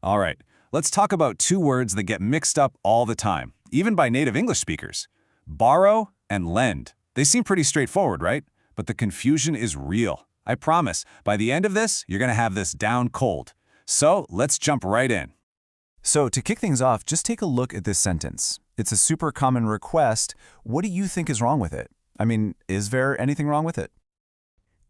All right, let's talk about two words that get mixed up all the time, even by native English speakers. Borrow and lend. They seem pretty straightforward, right? But the confusion is real. I promise, by the end of this, you're going to have this down cold. So let's jump right in. So to kick things off, just take a look at this sentence. It's a super common request. What do you think is wrong with it? I mean, is there anything wrong with it?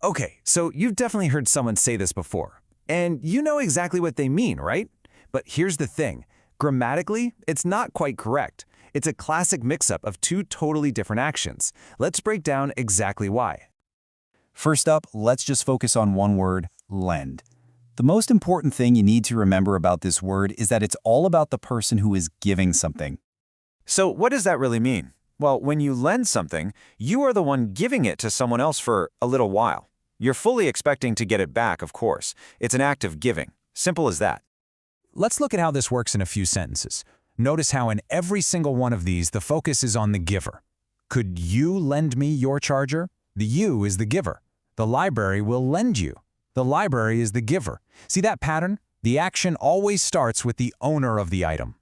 Okay, so you've definitely heard someone say this before, and you know exactly what they mean, right? But here's the thing. Grammatically, it's not quite correct. It's a classic mix-up of two totally different actions. Let's break down exactly why. First up, let's just focus on one word, lend. The most important thing you need to remember about this word is that it's all about the person who is giving something. So what does that really mean? Well, when you lend something, you are the one giving it to someone else for a little while. You're fully expecting to get it back, of course. It's an act of giving. Simple as that. Let's look at how this works in a few sentences. Notice how in every single one of these, the focus is on the giver. Could you lend me your charger? The you is the giver. The library will lend you. The library is the giver. See that pattern? The action always starts with the owner of the item.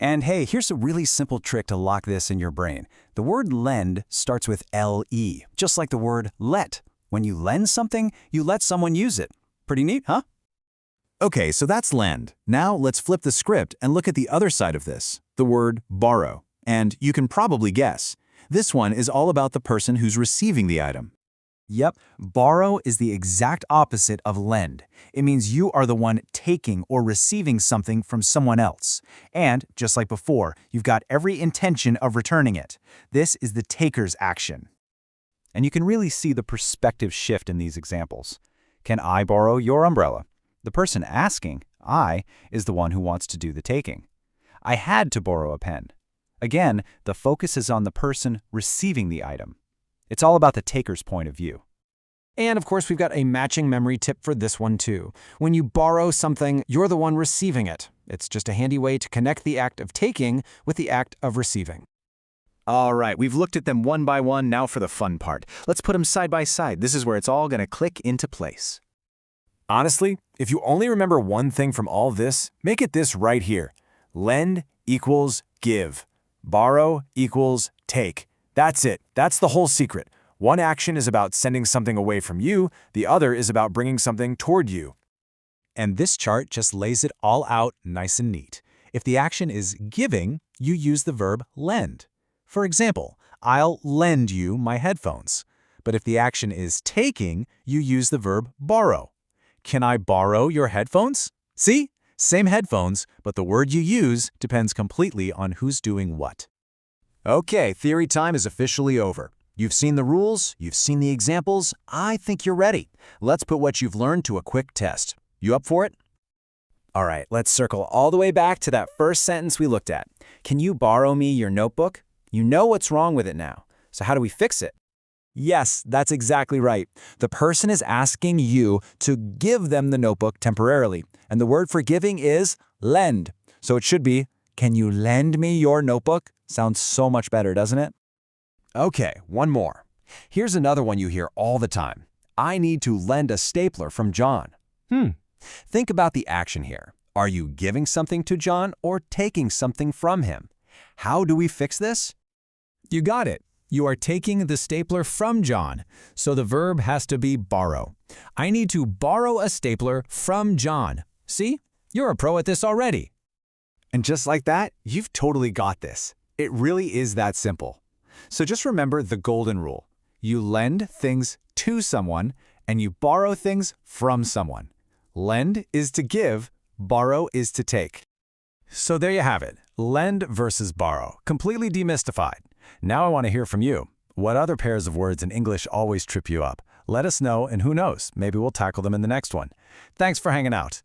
And hey, here's a really simple trick to lock this in your brain. The word lend starts with L-E, just like the word let. When you lend something, you let someone use it. Pretty neat, huh? Okay, so that's lend. Now let's flip the script and look at the other side of this, the word borrow. And you can probably guess. This one is all about the person who's receiving the item. Yep, borrow is the exact opposite of lend. It means you are the one taking or receiving something from someone else. And, just like before, you've got every intention of returning it. This is the taker's action. And you can really see the perspective shift in these examples. Can I borrow your umbrella? The person asking, I, is the one who wants to do the taking. I had to borrow a pen. Again, the focus is on the person receiving the item. It's all about the taker's point of view. And of course, we've got a matching memory tip for this one too. When you borrow something, you're the one receiving it. It's just a handy way to connect the act of taking with the act of receiving. All right, we've looked at them one by one. Now for the fun part. Let's put them side by side. This is where it's all going to click into place. Honestly, if you only remember one thing from all this, make it this right here. Lend equals give. Borrow equals take. That's it. That's the whole secret. One action is about sending something away from you. The other is about bringing something toward you. And this chart just lays it all out nice and neat. If the action is giving, you use the verb lend. For example, I'll lend you my headphones. But if the action is taking, you use the verb borrow. Can I borrow your headphones? See? Same headphones, but the word you use depends completely on who's doing what. Okay, theory time is officially over. You've seen the rules, you've seen the examples. I think you're ready. Let's put what you've learned to a quick test. You up for it? All right, let's circle all the way back to that first sentence we looked at. Can you borrow me your notebook? You know what's wrong with it now. So how do we fix it? Yes, that's exactly right. The person is asking you to give them the notebook temporarily. And the word for giving is lend. So it should be, can you lend me your notebook? Sounds so much better, doesn't it? Okay, one more. Here's another one you hear all the time. I need to lend a stapler from John. Think about the action here. Are you giving something to John or taking something from him? How do we fix this? You got it. You are taking the stapler from John, so the verb has to be borrow. I need to borrow a stapler from John. See? You're a pro at this already. And just like that, you've totally got this. It really is that simple. So just remember the golden rule. You lend things to someone, and you borrow things from someone. Lend is to give, borrow is to take. So there you have it. Lend versus borrow. Completely demystified. Now I want to hear from you. What other pairs of words in English always trip you up? Let us know, and who knows, maybe we'll tackle them in the next one. Thanks for hanging out.